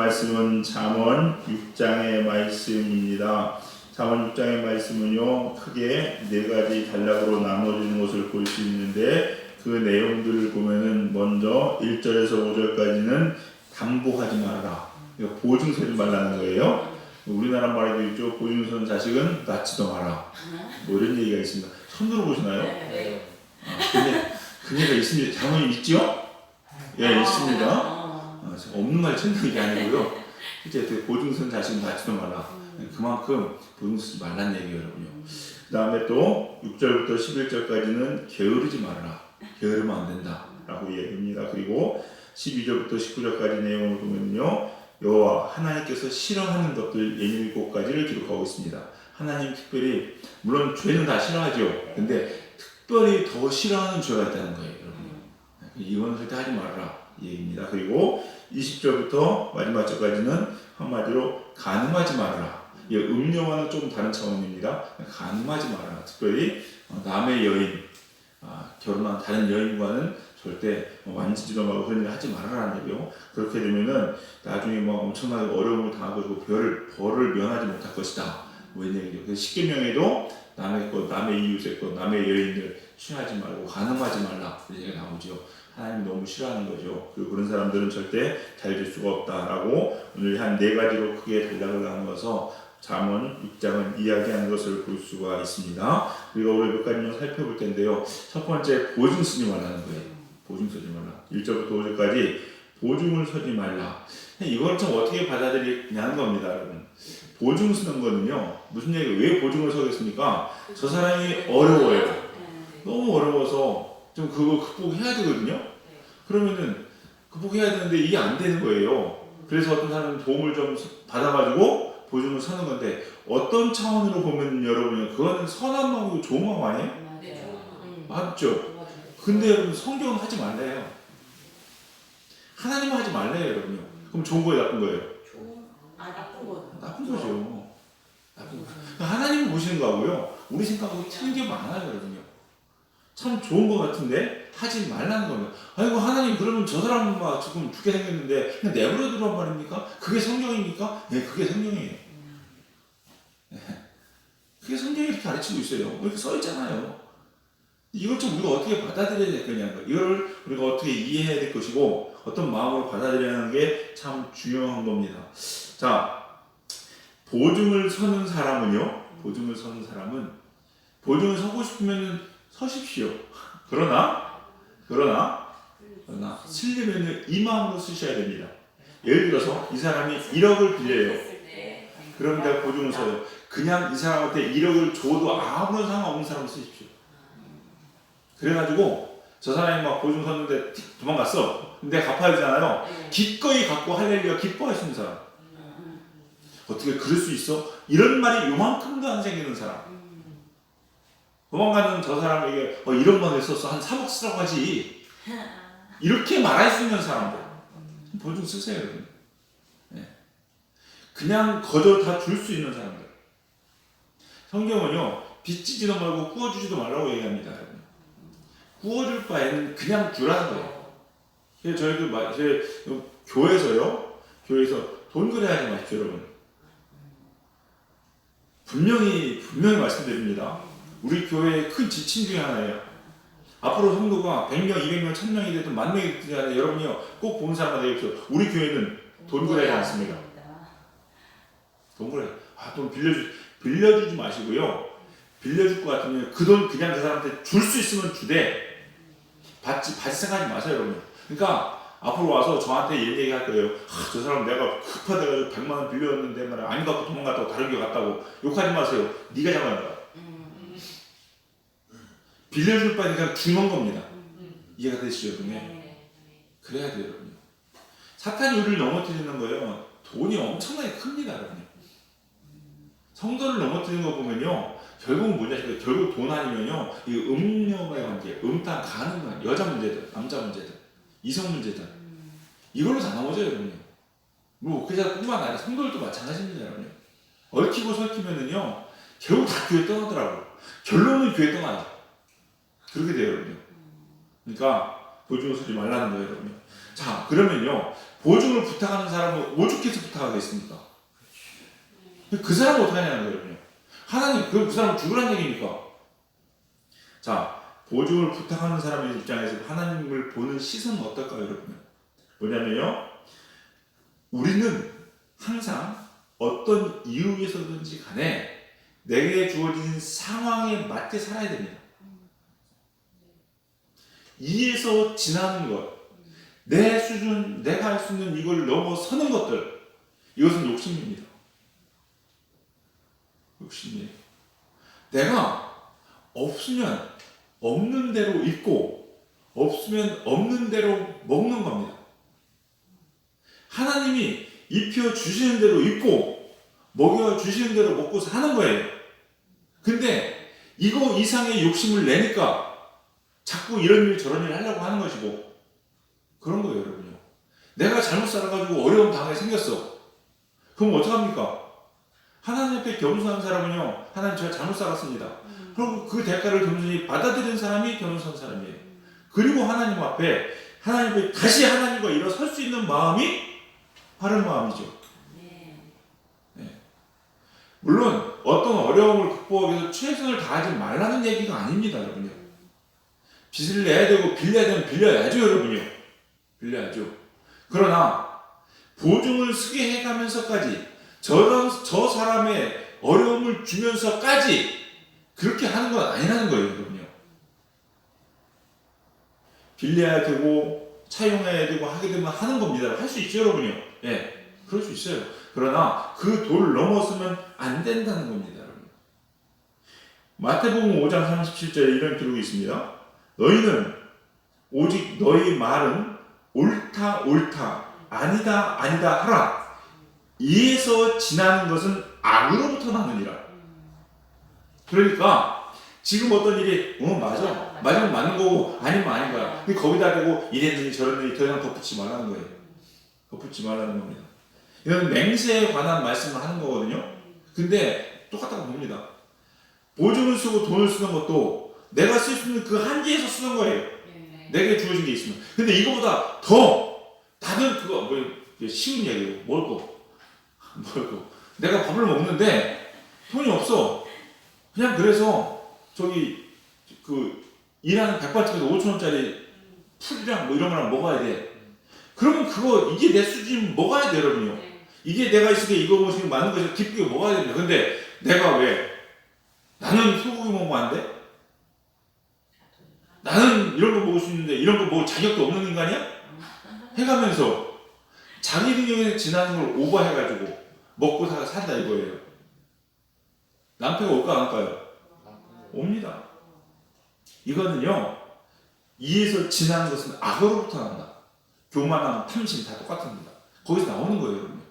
말씀은 잠언 6장의 말씀입니다. 잠언 6장의 말씀은요, 크게 네 가지 단락으로 나눠지는 것을 볼 수 있는데, 그 내용들을 보면은 먼저 1절에서 5절까지는 담보하지 말아라. 그러니까 보증서지 말라는 거예요. 우리나라 말에도 있죠. 보증서는 자식은 낳지도 마라. 뭐 이런 얘기가 있습니다. 손 들어보시나요? 네. 그게가 있습니다. 잠언이 있죠? 예, 있습니다. 없는 말 찾는 게 아니고요. 이제 보증서는 자식은 낳지도 마라. 그만큼 보증서 쓰지 말라는 얘기예요, 여러분요. 그 다음에 또 6절부터 11절까지는 게으르지 말아라. 게으르면 안 된다 라고 얘기합니다. 그리고 12절부터 19절까지 내용을 보면요, 여호와 하나님께서 싫어하는 것들 7가지를 기록하고 있습니다. 하나님 특별히, 물론 죄는 다 싫어하죠. 근데 특별히 더 싫어하는 죄가 있다는 거예요, 여러분. 이건 절대 하지 말아라 이 얘기입니다. 그리고 20절부터 마지막 절까지는 한마디로 간음하지 말아라. 이 음료와는 좀 다른 차원입니다. 간음하지 말아라. 특별히 남의 여인, 결혼한 다른 여인과는 절대 만지지도 말고 그런 일 하지 말아라는 얘기요. 그렇게 되면은 나중에 엄청나게 어려움을 당하고 벌을 면하지 못할 것이다. 뭐 이런 얘기죠. 그래서 십계명에도 남의 것, 남의 이웃의 것, 남의 여인을 취하지 말고 간음하지 말라. 이런 얘기가 나오죠. 하나님이 너무 싫어하는 거죠. 그리고 그런 사람들은 절대 잘 될 수가 없다라고 오늘 한 4가지로 크게 단락을 나누어서 잠언 6장은 이야기하는 것을 볼 수가 있습니다. 우리가 오늘 몇 가지만 살펴볼 텐데요. 첫 번째, 보증 쓰지 말라는 거예요. 보증 쓰지 말라. 1절부터 5절까지 보증을 서지 말라. 이걸 좀 어떻게 받아들이냐는 겁니다, 여러분. 보증 쓰는 거는요, 무슨 얘기예요? 왜 보증을 서겠습니까? 저 사람이 어려워요. 너무 어려워서 좀 그거 극복해야 되거든요. 그러면은 극복해야 되는데 이게 안 되는 거예요. 그래서 어떤 사람은 도움을 좀 받아가지고 보증을 서는 건데, 어떤 차원으로 보면 여러분요, 그거는 선한 마음이고 좋은 마음 아니에요? 맞죠? 근데 여러분, 성경은 하지 말래요. 하나님은 하지 말래요, 여러분요. 그럼 좋은 거예요, 나쁜 거예요? 나쁜 거. 나쁜 거죠. 나쁜 거. 하나님은 보시는 거하고요, 우리 생각하고 틀린 게 많아요, 여러분요. 참 좋은 거 같은데 하지 말라는 겁니다. 아이고, 하나님, 그러면 저 사람은 막 지금 죽게 생겼는데 그냥 내버려 두란 말입니까? 그게 성경입니까? 네, 그게 성경이에요. 네. 그게 성경이 이렇게 가르치고 있어요. 이렇게 써 있잖아요. 이걸 좀 우리가 어떻게 받아들여야 될 거냐는 거예요. 이걸 우리가 어떻게 이해해야 될 것이고, 어떤 마음으로 받아들여야 하는 게 참 중요한 겁니다. 자, 보증을 서는 사람은 보증을 서고 싶으면 서십시오. 그러나 쓰려면 이 마음으로 쓰셔야 됩니다. 예를 들어서 이 사람이 1억을 빌려요. 그럼 내가 보증을 서요. 그냥 이 사람한테 1억을 줘도 아무런 상관없는 사람을 쓰십시오. 그래가지고 저 사람이 막 보증 섰는데 도망갔어. 근데 내가 갚아야 되잖아요. 기꺼이 갖고 할렐루야 기뻐할 수 있는 사람. 어떻게 그럴 수 있어? 이런 말이 요만큼도 안 생기는 사람. 도망가는 저 사람에게 1억만 했었어. 한 3억 쓰라고 하지. 이렇게 말할 수 있는 사람들. 보증 쓰세요, 여러분. 네. 그냥 거저 다 줄 수 있는 사람들. 성경은요, 빚지지도 말고 구워주지도 말라고 얘기합니다, 여러분. 구워줄 바에는 그냥 주라는 거예요. 그래서 저희도 교회에서 돈 그래하지 마십시오, 여러분. 분명히 말씀드립니다. 우리 교회의 큰 지침 중에 하나예요. 앞으로 성도가 100명, 200명, 1000명이 되든 10,000명이 되든 간에 여러분이요, 꼭 보는 사람마다 얘기해요. 우리 교회는 돈 그래하지 않습니다. 돈 그래. 돈 빌려주지 마시고요. 빌려줄 것 같으면 그 돈 그냥 그 사람한테 줄 수 있으면 주되, 받지 생각하지 마세요, 여러분. 그러니까 앞으로 와서 저한테 이런 얘기 할 거예요. 저 사람 내가 급하다가 100만 원 빌렸는데 말이야, 안 갖고 도망갔다고 다른 게 갔다고. 욕하지 마세요. 네가 잡아야 돼. 빌려줄 바에 그냥 주는 겁니다. 이해가 되시죠, 여러분? 그래야 돼요, 여러분. 사탄이 우리를 넘어뜨리는 거예요. 돈이 엄청나게 큽니다, 여러분. 성도를 넘어뜨리는 거 보면요, 결국은 뭐냐 싶어요. 결국 돈 아니면요, 이 음녀와의 관계, 음탕, 가는 여자 문제들, 남자 문제들, 이성 문제들, 이걸로 다 넘어져요, 여러분요. 뭐 그자뿐만 아니라 성도들도 마찬가지입니다, 여러분요. 얽히고 설키면은요, 결국 다 교회 떠나더라고요. 결론은 교회 떠나요. 그렇게 돼요, 여러분요. 그러니까 보증을 서지 말라는 거예요, 여러분요. 자, 그러면요, 보증을 부탁하는 사람은 오죽해서 부탁하겠습니까? 그 사람은 어떻게 하냐는 거거든요. 하나님, 그 사람은 죽으라는 얘기니까. 자, 보증을 부탁하는 사람의 입장에서 하나님을 보는 시선은 어떨까요, 여러분? 뭐냐면요, 우리는 항상 어떤 이유에서든지 간에 내게 주어진 상황에 맞게 살아야 됩니다. 이에서 지나는 것, 내 수준, 내가 할 수 있는 이걸 넘어서는 것들, 이것은 욕심입니다. 욕심이에요. 내가 없으면 없는 대로 있고 없으면 없는 대로 먹는 겁니다. 하나님이 입혀 주시는 대로 입고 먹여 주시는 대로 먹고 사는 거예요. 근데 이거 이상의 욕심을 내니까 자꾸 이런 일 저런 일 하려고 하는 것이고 그런 거예요, 여러분요. 내가 잘못 살아가지고 어려운 당하게 생겼어. 그럼 어떡합니까? 하나님 앞에 겸손한 사람은요, 하나님 제가 잘못 살았습니다. 그리고 그 대가를 겸손히 받아들이는 사람이 겸손한 사람이에요. 그리고 하나님 앞에 다시 하나님과 일어설 수 있는 마음이 바른 마음이죠. 네. 물론 어떤 어려움을 극복하기 위해서 최선을 다하지 말라는 얘기가 아닙니다, 여러분요. 빚을 내야 되고 빌려야 되면 빌려야죠, 여러분요. 빌려야죠. 그러나 보증을 쓰게 해가면서까지 저 사람의 어려움을 주면서까지 그렇게 하는 건 아니라는 거예요, 여러분요. 빌려야 되고 차용해야 되고 하게 되면 하는 겁니다. 할 수 있죠, 여러분요. 예, 그럴 수 있어요. 그러나 그 돌을 넘어서면 안 된다는 겁니다, 여러분. 마태복음 5장 37절에 이런 기록이 있습니다. 너희는 오직 너희 말은 옳다 옳다 아니다 아니다 하라. 이에서 지나는 것은 악으로부터 나느니라. 그러니까 지금 어떤 일이 맞아 맞으면 맞는 거고 아니면 아닌 거야. 근데 거기다 대고 이랬느니 저랬느니 더 이상 덧붙이지 말라는 거예요. 덧붙이지 말라는 겁니다. 이건 맹세에 관한 말씀을 하는 거거든요. 근데 똑같다고 봅니다. 보증을 쓰고 돈을 쓰는 것도 내가 쓸 수 있는 그 한계에서 쓰는 거예요. 내게 주어진 게 있으면. 근데 이거보다 더 다들 그거 쉬운 얘기예요. 먹고 내가 밥을 먹는데 돈이 없어. 그냥 그래서 저기 그 일하는 백반집에서 5,000원짜리 풀이랑 뭐 이런 거랑 먹어야 돼. 그러면 그거 이게 내 수준 먹어야 돼, 여러분요. 이게 내가 있을 때 이거 뭐 지금 맞는 것이 기쁘게 먹어야 됩니다. 근데 내가 왜 나는 소고기 먹으면 안 돼? 나는 이런 거 먹을 수 있는데 이런 거 먹을 자격도 없는 인간이야? 해가면서 자기 능력에 지나는 걸 오버해가지고 먹고 산다 이거예요. 낭패가 올까 안 올까요? 옵니다. 이거는요, 이에서 지나는 것은 악으로부터 난다. 교만함, 탐심 다 똑같습니다. 거기서 나오는 거예요, 여러분.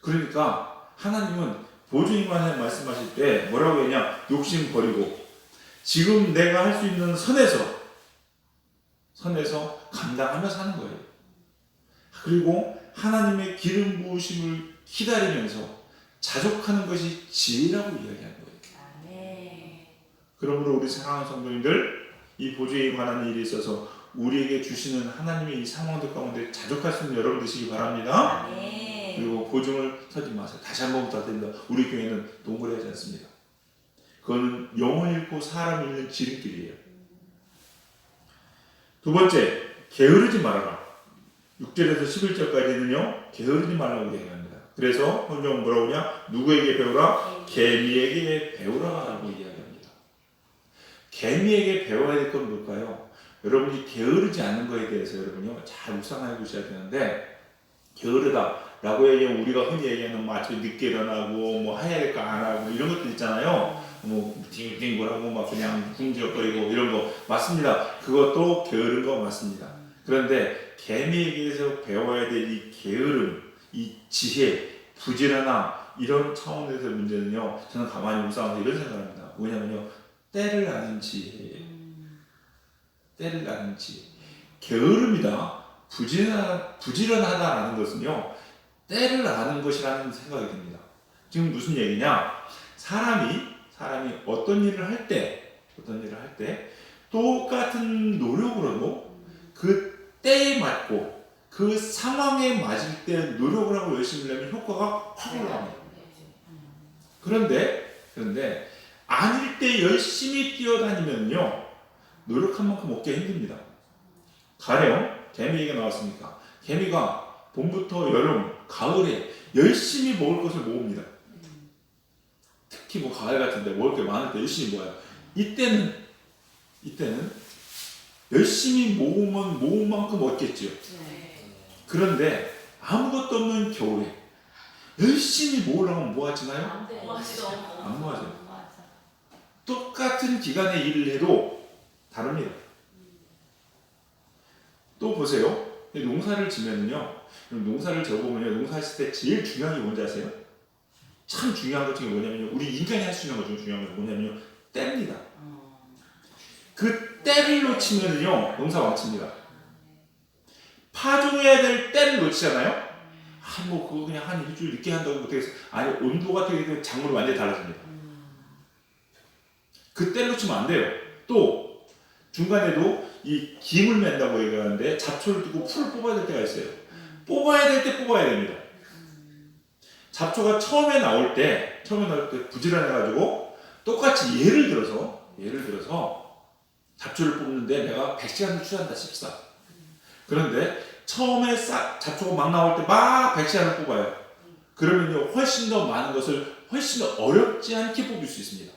그러니까 하나님은 보증인만에 말씀하실 때 뭐라고 했냐? 욕심 버리고 지금 내가 할 수 있는 선에서 감당하면서 하는 거예요. 그리고 하나님의 기름 부으심을 기다리면서 자족하는 것이 지혜라고 이야기하는 거예요. 그러므로 우리 사랑하는 성도님들, 이 보증에 관한 일에 있어서 우리에게 주시는 하나님의 이 상황들 가운데 자족할 수 있는 여러분 되시기 바랍니다. 그리고 보증을 서지 마세요. 다시 한 번 부탁드립니다. 우리 교회는 농구를 하지 않습니다. 그거는 영혼 잃고 사람 잃는 지름길이에요. 두 번째, 게으르지 말아라. 6절에서 11절까지는요, 게으르지 말라고 얘기합니다. 그래서 성경은 뭐라고 하냐? 누구에게 배우라? 개미에게 배우라라고 이야기합니다. 개미에게 배워야 될 건 뭘까요? 여러분이 게으르지 않는 거에 대해서 여러분요, 잘 묵상해 보셔야 되는데, 게으르다라고 얘기하면 우리가 흔히 얘기하는 뭐 아침에 늦게 일어나고 뭐 해야 될 거 안 하고 이런 것들 있잖아요. 뭐 뒹굴뒹굴하고 막 그냥 궁지적거리고 이런 거 맞습니다. 그것도 게으른 거 맞습니다. 그런데 개미에게서 배워야 될 이 게으름, 이 지혜, 부지런함 이런 차원에서 문제는요. 저는 가만히 묵상하면서 이런 생각합니다. 뭐냐면요, 때를 아는 지혜예요. 때를 아는 지혜. 게으름이다, 부지런하다라는 것은요, 때를 아는 것이라는 생각이 듭니다. 지금 무슨 얘기냐? 사람이 어떤 일을 할 때 똑같은 노력으로도 그 때에 맞고 그 상황에 맞을 때 노력을 하고 열심히 하면 효과가 확 올라갑니다. 그런데 아닐 때 열심히 뛰어다니면요 노력한 만큼 얻기가 힘듭니다. 가령 개미 얘기가 나왔으니까 개미가 봄부터 여름, 가을에 열심히 먹을 것을 모읍니다. 특히 뭐 가을 같은데 먹을 게 많을 때 열심히 모아요. 이때는 열심히 모은 만큼 얻겠죠. 그런데 아무것도 없는 겨울에 열심히 모으려면 모아지나요? 안 모아져요. 똑같은 기간에 일을 해도 다릅니다. 또 보세요. 농사를 지면요, 농사를 지어보면요, 농사했을 때 제일 중요한 게 뭔지 아세요? 참 중요한 것 중에 뭐냐면요, 우리 인간이 할 수 있는 것 중에 중요한 게 뭐냐면요, 때입니다. 그 때를 놓치면요, 농사 망칩니다. 파종해야 될 때를 놓치잖아요. 뭐 그거 그냥 한 일주일 늦게 한다고 어떻게 해서 아니 온도가 되게 작물이 완전히 달라집니다. 그 때를 놓치면 안 돼요. 또 중간에도 이 김을 맨다고 얘기하는데 잡초를 두고 풀을 뽑아야 될 때가 있어요. 뽑아야 될 때 뽑아야 됩니다. 잡초가 처음에 나올 때 부지런해가지고 똑같이 예를 들어서 잡초를 뽑는데 내가 100시간을 투자한다 칩시다. 그런데 처음에 잡초가 막 나올 때 막 100시간을 뽑아요. 그러면요 훨씬 더 많은 것을 훨씬 더 어렵지 않게 뽑을 수 있습니다.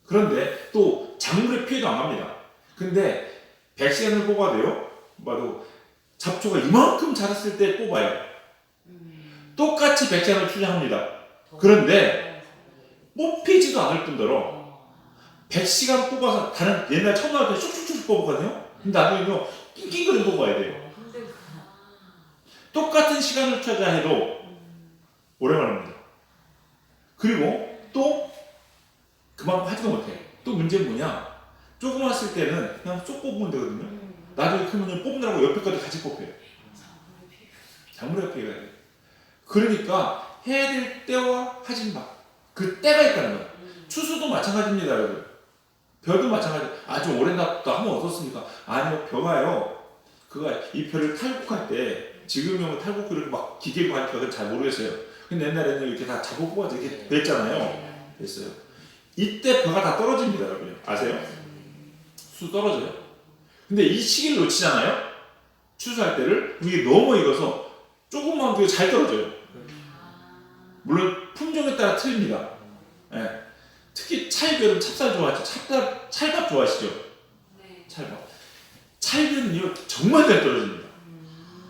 그런데 또 작물의 피해도 안 갑니다. 근데 100시간을 뽑아도 잡초가 이만큼 자랐을 때 뽑아요. 똑같이 100시간을 투자합니다. 그런데 뽑히지도 않을 뿐더러 100시간 뽑아서 다른 옛날 처음 나올 때 쑥쑥쑥 뽑았거든요. 근데 나중에는요 낑낑거리고 뽑아야 돼요. 똑같은 시간을 투자해도 오래 걸립니다. 그리고 또 그만큼 하지도 못해. 또 문제는 뭐냐? 조그맣을 때는 그냥 쏙 뽑으면 되거든요. 나중에 크면 뽑느라고 옆에 것도 같이 뽑혀요. 작물의 피해가 돼요. 그러니까 해야 될 때와 하지 마. 그 때가 있다는 거예요. 추수도 마찬가지입니다, 여러분. 벼도 마찬가지. 좀 오래 놨다 한번 얻었으니까. 아니요, 벼가요. 이 벼를 탈곡할 때 지금은 탈곡기를 막 기계로 하니까 그건 잘 모르겠어요. 근데 옛날에는 이렇게 다 잡고 뽑아서 이렇게 됐잖아요. 됐어요. 이때 벼가 다 떨어집니다, 여러분. 아세요? 수 떨어져요. 근데 이 시기를 놓치잖아요. 추수할 때를 이게 너무 익어서 조금만 벼가 잘 떨어져요. 물론 품종에 따라 틀립니다. 예. 특히 찰벼는 찹쌀 좋아하시죠? 찰밥 좋아하시죠? 찰밥. 찰벼는요 정말 잘 떨어집니다.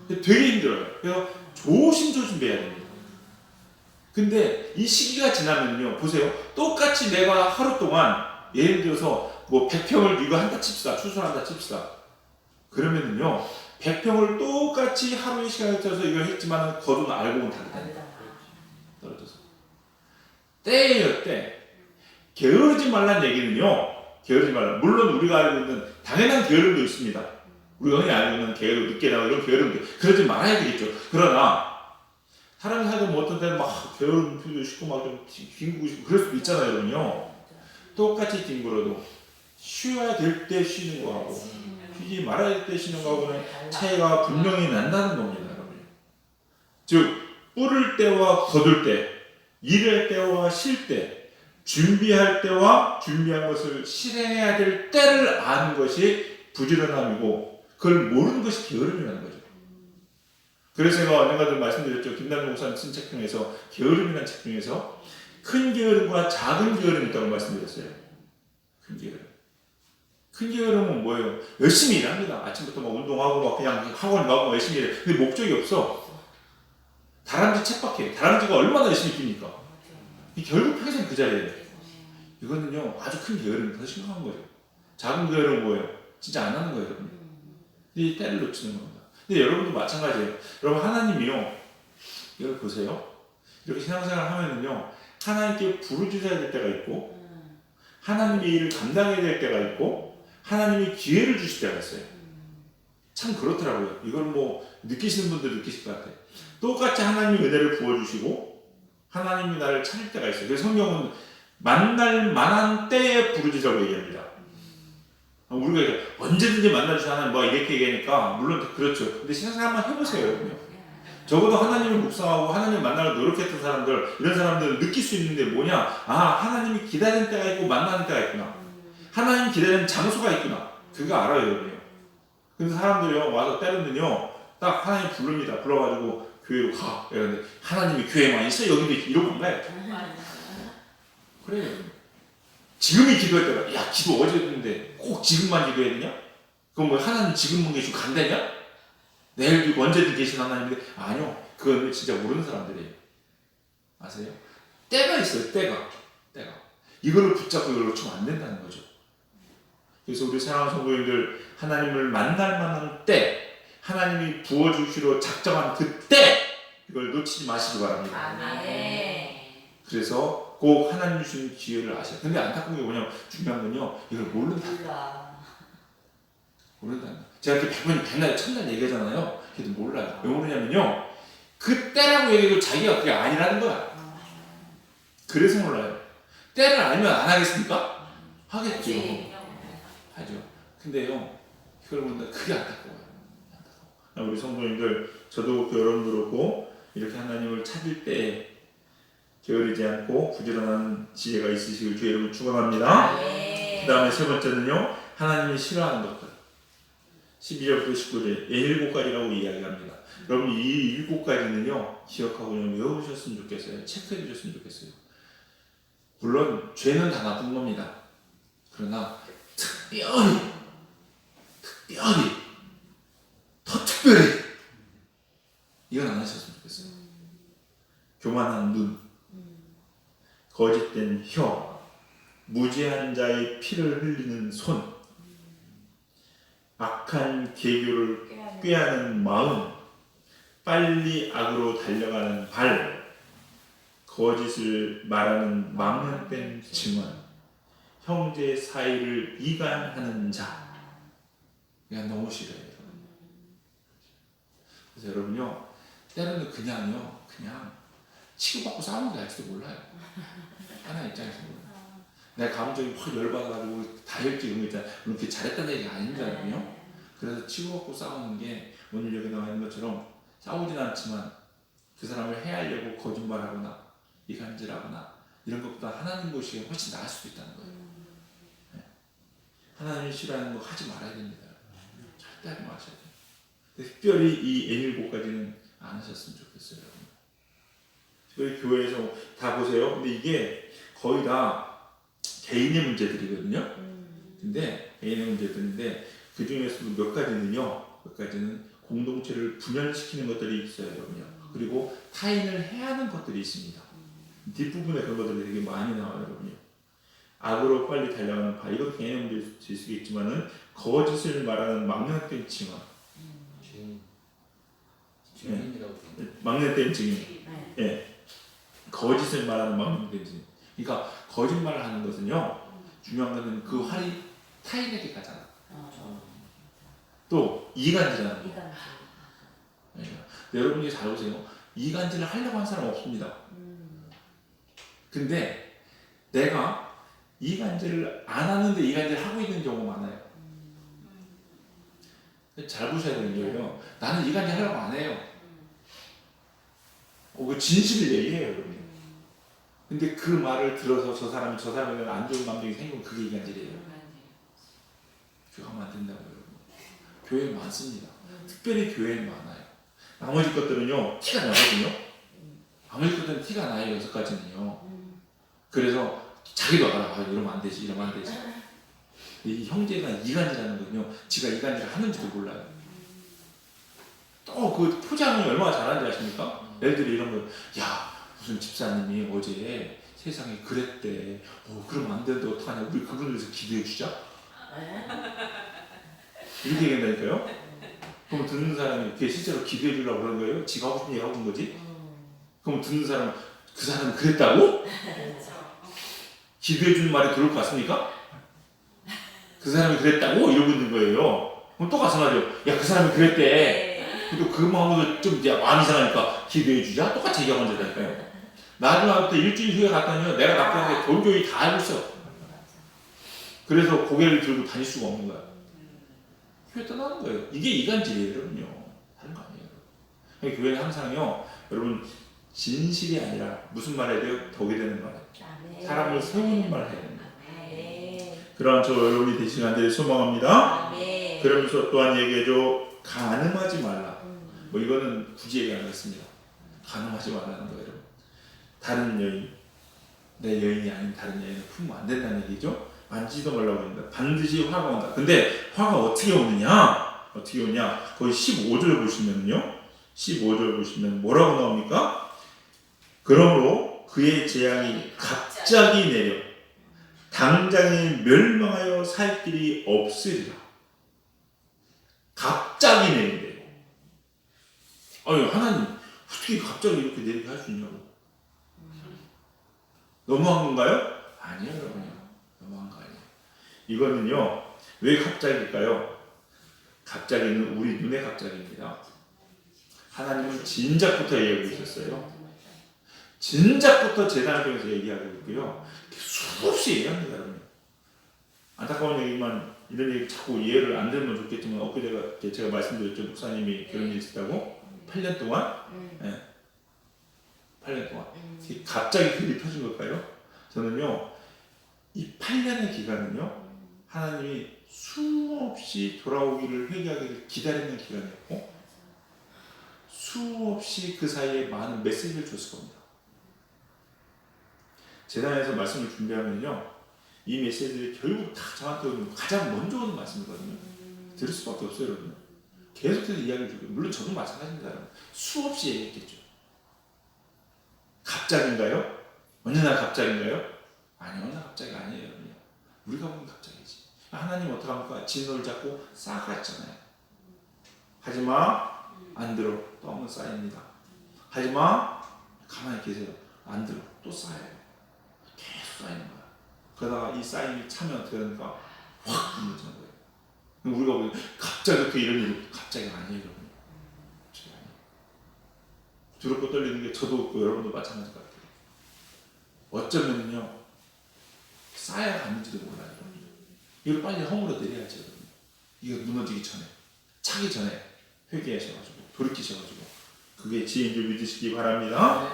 되게 힘들어요. 그래서 조심조심 배워야 됩니다. 근데 이 시기가 지나면요, 보세요. 똑같이 내가 하루 동안 예를 들어서 뭐 100평을 이거 한다 칩시다. 추수를 한다 칩시다. 그러면은요 100평을 똑같이 하루의 시간을 써서 이걸 했지만 거둔 알고는 다르다. 떨어져서 때예요, 때. 게으르지 말란 얘기는요, 게으르지 말라. 물론 우리가 알고 있는 당연한 게으름도 있습니다. 우리가 흔히 알고 있는 게으름, 늦게 나고 이런 게으름도 그러지 말아야 되겠죠. 그러나 사람이 살다 뭐 어떤 때는 막 게으름 표도 싶고 막 좀 뒹구고 싶고 그럴 수도 있잖아요, 여러분요. 똑같이 뒹굴어도 쉬어야 될 때 쉬는 거하고 쉬지 말아야 될 때 쉬는 거하고는 차이가 분명히 난다는 겁니다, 여러분. 즉 뿌릴 때와 거둘 때, 일할 때와 쉴 때, 준비할 때와 준비한 것을 실행해야 될 때를 아는 것이 부지런함이고 그걸 모르는 것이 게으름이라는 거죠. 그래서 제가 언젠가도 말씀드렸죠. 김남정 목사님 쓴 책 중에서 게으름이라는 책 중에서 큰 게으름과 작은 게으름이 있다고 말씀드렸어요. 큰 게으름. 큰 게으름은 뭐예요? 열심히 일합니다. 아침부터 막 운동하고 막 그냥 학원 가고 열심히 일해요. 근데 목적이 없어. 다람쥐 쳇바퀴. 다람쥐가 얼마나 열심히 뛰니까. 결국 평생 그 자리에. 이거는요 아주 큰 게으름이 더 심각한 거예요. 작은 게으름은 뭐예요? 진짜 안 하는 거예요, 여러분. 이 때를 놓치는 겁니다. 근데 여러분도 마찬가지예요. 여러분 하나님이요, 이걸 보세요. 이렇게 신앙생활을 하면은요 하나님께 부르짖어야 될 때가 있고 하나님의 일을 감당해야 될 때가 있고 하나님이 기회를 주실 때가 있어요. 참 그렇더라고요. 이걸 뭐 느끼시는 분들 느끼실 것 같아요. 똑같이 하나님이 은혜를 부어주시고 하나님이 나를 찾을 때가 있어요. 그래서 성경은 만날 만한 때에 부르짖으라고 얘기합니다. 우리가 이제 언제든지 만나주신 하나님 뭐 이렇게 얘기하니까 물론 그렇죠. 근데 생각 한번 해보세요, 여러분요. 적어도 하나님을 묵상하고 하나님을 만나려 노력했던 사람들, 이런 사람들은 느낄 수 있는데 뭐냐? 아, 하나님이 기다리는 때가 있고 만나는 때가 있구나. 하나님 기다리는 장소가 있구나. 그거 알아요, 여러분요. 근데 사람들이요 와서 때로는요 딱 하나님 부릅니다. 불러가지고 교회로 가. 이러는데 하나님이 교회만 있어 여기도 이러고 안 가요. 그래요. 지금이 기도할 때가 야 기도 어제 했는데 꼭 지금만 기도해야 되냐? 그럼 뭐 하나님 지금만 계시고 간다냐? 내일도 언제든 계신 하나님인데 아니요. 그건 진짜 모르는 사람들이에요. 아세요? 때가 있어요. 때가. 이거를 붙잡고 이걸 놓치면 안 된다는 거죠. 그래서 우리 사랑하는 성도님들 하나님을 만날 만한 때 하나님이 부어주시러 작정한 그때 이걸 놓치지 마시기 바랍니다. 아멘. 그래서 꼭 하나님 주시는 기회를 아셔야 돼요. 근데 안타까운 게 뭐냐면 중요한 건요 이걸 모른다. 제가 이렇게 백날 천날 얘기하잖아요. 그래도 몰라요. 왜 모르냐면요 그 때라고 얘기해도 자기가 그게 아니라는 거야. 그래서 몰라요. 때를 알면 안 하겠습니까? 하겠죠. 하죠. 근데요 그걸 모른다. 그게 안타까워요. 우리 성도님들 저도 여러분도 그렇고 이렇게 하나님을 찾을 때 게으르지 않고 부지런한 지혜가 있으시길 주의 이름으로 축원합니다. 그 다음에 세 번째는요 하나님이 싫어하는 것들 12절부터 19절 7가지라고 이야기합니다. 여러분 이 7가지는요 기억하고 외우셨으면 좋겠어요. 체크해 주셨으면 좋겠어요. 물론 죄는 다 나쁜 겁니다. 그러나 특별히 더 특별히 이건 안 하셨으면 좋겠어요. 교만한 눈, 거짓된 혀, 무지한 자의 피를 흘리는 손, 악한 계교를 꾀하는 마음, 빨리 악으로 달려가는 발, 거짓을 말하는 망령된 증언, 형제 사이를 이간하는 자. 그냥 너무 싫어요. 그래서 여러분요, 때로는 그냥 치고받고 싸우는 게 할지도 몰라요. 하나님 입장에서 내가 감정이 확 열받아가지고 다혈질 이런 거 있잖아요. 물론 그게 잘했다는 얘기가 아니잖아요. 그래서 치고받고 싸우는 게 오늘 여기 나와 있는 것처럼 싸우진 않지만 그 사람을 해하려고 거짓말하거나 이간질하거나 이런 것보다 하나님 보시기에 훨씬 나을 수도 있다는 거예요. 하나님이 싫어하는 거 하지 말아야 됩니다. 절대 하지 마셔야 돼요. 특별히 이 N7가지는 안 하셨으면 좋겠어요. 저희 교회에서 다 보세요. 근데 이게 거의 다 개인의 문제들이거든요. 근데 개인의 문제들인데 그 중에서도 몇 가지는 공동체를 분열시키는 것들이 있어요, 여러분요. 그리고 타인을 해하는 것들이 있습니다. 뒷부분에 그런 것들이 되게 많이 나와요, 여러분요. 악으로 빨리 달려가는 바, 이것도 개인의 문제일 수 있겠지만은 거짓을 말하는 망령된 증언. 증인이라고 망령된 증인. 예. 거짓을 말하는 망령된 증인. 그러니까 거짓말을 하는 것은요 중요한 것은 그 활이 타인에게 가잖아. 또 이간질하는 거. 네. 여러분이 잘 보세요. 이간질을 하려고 하는 사람 없습니다. 근데 내가 이간질을 안 하는데 이간질을 하고 있는 경우가 많아요. 잘 보셔야 되는 거예요. 나는 이간질 하려고 안 해요. 그 진실을 얘기해요, 여러분. 근데 그 말을 들어서 저 사람에 대한 안 좋은 감정이 생기면 그게 이간질이에요. 교회가 안 된다고요, 여러분. 교회 많습니다. 특별히 교회는 많아요. 나머지 것들은요 티가 나거든요. 나머지 것들은 티가 나요. 6가지는요. 그래서 자기도 알아. 이러면 안 되지. 이 형제가 이간질하는 거는요. 지가 이간질을 하는지도 몰라요. 또 그 포장을 얼마나 잘하는지 아십니까? 예를 들어 이런 거. 야 무슨 집사님이 어제 세상에 그랬대. 그러면 안 되는데 어떡하냐. 우리 그분을 위해서 기도해 주자. 이렇게 얘기한다니까요. 그럼 듣는 사람이 그게 실제로 기도해 주려고 그러는 거예요? 지가 하고 싶은 얘기 하고 있는 거지? 그럼 듣는 사람 그 사람은 그랬다고? 기도해 주는 말이 들어올 것 같습니까? 그 사람이 그랬다고? 이러고 있는 거예요. 그럼 또 가서 말이요. 야, 그 사람이 그랬대. 또 그 마음으로 좀 이제 마음이 이상하니까 기도해 주자. 똑같이 얘기하면 된다니까요. 나중에 일주일 후에 갔더니 내가 나쁜 게 도저히 다 알고 있어. 그래서 고개를 들고 다닐 수가 없는 거야. 교회 떠나는 거예요. 이게 이간질이에요, 여러분요. 다른 거 아니에요. 여러분. 교회는 항상요, 여러분 진실이 아니라 무슨 말 해야 돼요? 덕이 되는 말. 사람을 세우는 말 해야 됩니다. 그러한 저 여러분이 되시는 간절히 소망합니다. 그러면서 또한 얘기해줘. 간음하지 말라. 뭐 이거는 굳이 얘기 안 하겠습니다. 간음하지 말라는 거예요, 여러분. 다른 여인, 내 여인이 아닌 다른 여인을 품으면 안 된다는 얘기죠. 만지지도 말라고 합니다. 반드시 화가 온다. 근데 화가 어떻게 오느냐? 어떻게 오냐? 거기 15절 보시면요. 15절 보시면 뭐라고 나옵니까? 그러므로 그의 재앙이 갑자기 내려 당장에 멸망하여 살 길이 없으리라. 갑자기 내린대요. 아유, 하나님 어떻게 갑자기 이렇게 내리게 할 수 있냐고. 너무한 건가요? 아니에요, 여러분요. 너무한 거 아니에요. 이거는요, 왜 갑자기일까요? 갑자기는 우리 눈의 갑자기입니다. 하나님은 진작부터 얘기하고 있었어요. 진작부터 재단을 통해서 얘기하고 있고요. 수없이 얘기합니다, 여러분. 안타까운 얘기만, 이런 얘기 자꾸 이해를 안 들으면 좋겠지만, 엊그제 제가 말씀드렸죠. 목사님이 그런 일이 있었다고? 8년 동안? 네. 8년 동안. 갑자기 그일이 터진 걸까요? 저는요, 이 8년의 기간은요, 하나님이 수없이 돌아오기를 회개하기를 기다리는 기간이었고, 수없이 그 사이에 많은 메시지를 줬을 겁니다. 재단에서 말씀을 준비하면요, 이 메시지들이 결국 다 저한테 오는 가장 먼저 오는 말씀이거든요. 들을 수밖에 없어요, 여러분. 계속해서 이야기를 주고, 물론 저도 마찬가지입니다. 여러분. 수없이 얘기했겠죠. 갑자기인가요? 어느 날 갑자기인가요? 아니, 어느 날 갑자기 아니에요, 여러분. 우리가 보면 갑자기지. 하나님 어떡합니까? 진노를 잡고 쌓아갔잖아요. 하지마, 안 들어. 또 한 번 쌓입니다. 하지마, 가만히 계세요. 안 들어. 또 쌓여요. 계속 쌓이는 거야. 그러다가 이 쌓임이 차면 어떻게 되니까 확 무너지는 거예요. 우리가 보면 갑자기 어떻게 이런 일이 갑자기 아니에요, 여러분. 갑자기 아니에요. 두렵고 떨리는 게 저도 없고 여러분도 마찬가지일 것 같아요. 어쩌면요, 쌓여가는지도 몰라요, 여러분. 이걸 빨리 허물어 내려야지, 여러분. 이거 무너지기 전에, 차기 전에 회개하셔가지고 돌이키셔가지고 그게 지혜인 줄 믿으시기 바랍니다.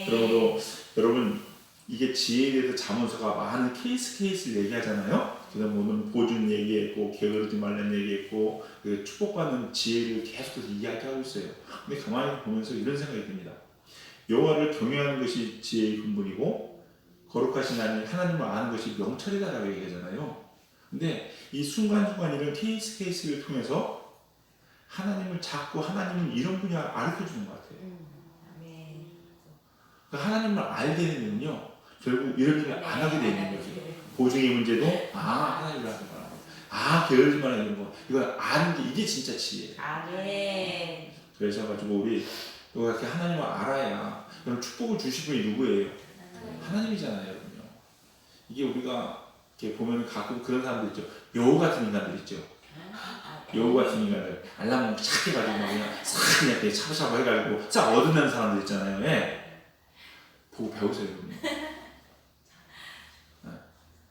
그러므로 여러분, 이게 지혜에 대해서 자문서가 많은 케이스를 얘기하잖아요. 그다음 오늘 보증 얘기했고, 게으르지 말라는 얘기했고, 축복받는 지혜를 계속해서 이야기하고 있어요. 근데 가만히 보면서 이런 생각이 듭니다. 여호와를 경외하는 것이 지혜의 근본이고, 거룩하신 하나님을 아는 것이 명철이다라고 얘기하잖아요. 근데 이 순간순간 이런 케이스를 통해서 하나님을 찾고 하나님은 이런 분야 가르쳐주는 것 같아요. 그러니까 하나님을 알게 되면요, 결국 이런 일을 안 하게 되는 거죠. 보증의 문제도 하나님을 하는 거라. 게으르지 말라 이런 거. 이걸 아는 게 이게 진짜 지혜예요. 그래서 가지고 우리 이렇게 하나님을 알아야, 그럼 축복을 주실 분이 누구예요? 하나님이잖아요, 여러분요. 이게 우리가 이렇게 보면 가끔 그런 사람들 있죠. 여우 같은 인간들 있죠. 여우 같은 인간들 알람 착 해가지고 그냥 싹 그냥 이렇게 샤브샤브 해가지고 싹 얻어내는 사람들 있잖아요. 예. 보고 배우세요, 여러분.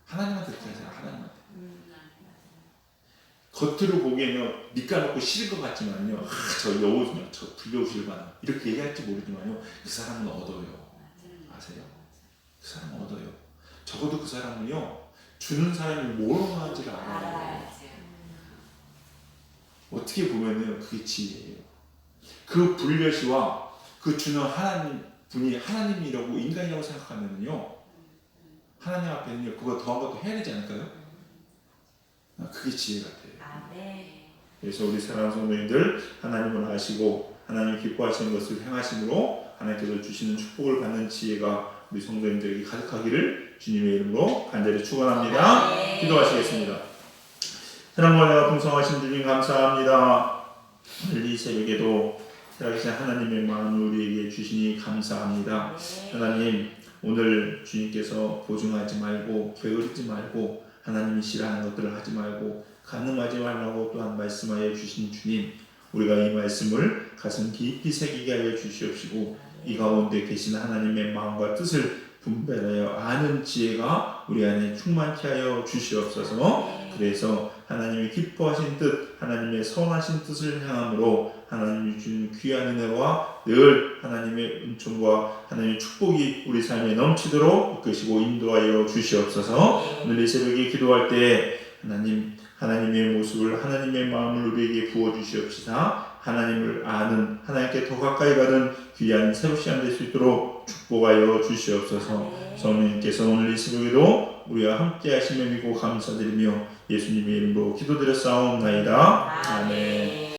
하나님한테 그렇게 하세요. 하나님한테. 겉으로 보기에는 밑가놓고 싫을 것 같지만요, 저 여우면 저 불려오실 만한 이렇게 얘기할지 모르지만요, 그 사람은 얻어요. 아세요? 그 사람은 얻어요. 적어도 그 사람은요, 주는 사람이 뭘 원하는지를 알아요. 어떻게 보면은 그게 지혜예요. 그 불려시와 그 주는 하나님 분이 하나님이라고 인간이라고 생각하면은요, 하나님 앞에는요, 그거 더한 것도 해야 되지 않을까요? 그게 지혜 같아요. 그래서 우리 사랑하는 성도님들, 하나님을 아시고 하나님 기뻐하시는 것을 행하심으로 하나님께서 주시는 축복을 받는 지혜가 우리 성도님들에게 가득하기를 주님의 이름으로 간절히 축원합니다. 기도하시겠습니다. 사랑과 풍성하신 주님 감사합니다. 오늘 이 새벽에도 살아계신 하나님의 마음을 우리에게 주시니 감사합니다. 하나님, 오늘 주님께서 보증하지 말고 게으르지 말고 하나님이 싫어하는 것들을 하지 말고 간음하지 말라고 또한 말씀하여 주신 주님, 우리가 이 말씀을 가슴 깊이 새기게 하여 주시옵시고 이 가운데 계신 하나님의 마음과 뜻을 분별하여 아는 지혜가 우리 안에 충만케 하여 주시옵소서. 그래서 하나님이 기뻐하신 뜻, 하나님의 선하신 뜻을 향함으로 하나님이 주신 귀한 은혜와 늘 하나님의 은총과 하나님의 축복이 우리 삶에 넘치도록 이끄시고 인도하여 주시옵소서. 오늘 이 새벽에 기도할 때 하나님의 모습을, 하나님의 마음을 우리에게 부어주시옵시다. 하나님을 아는, 하나님께 더 가까이 가는 귀한 새로 시간 될 수 있도록 축복하여 주시옵소서. 성령님께서 오늘 이 새벽에도 우리와 함께 하심을 믿고 감사드리며 예수님의 이름으로 기도드렸사옵나이다. 아멘.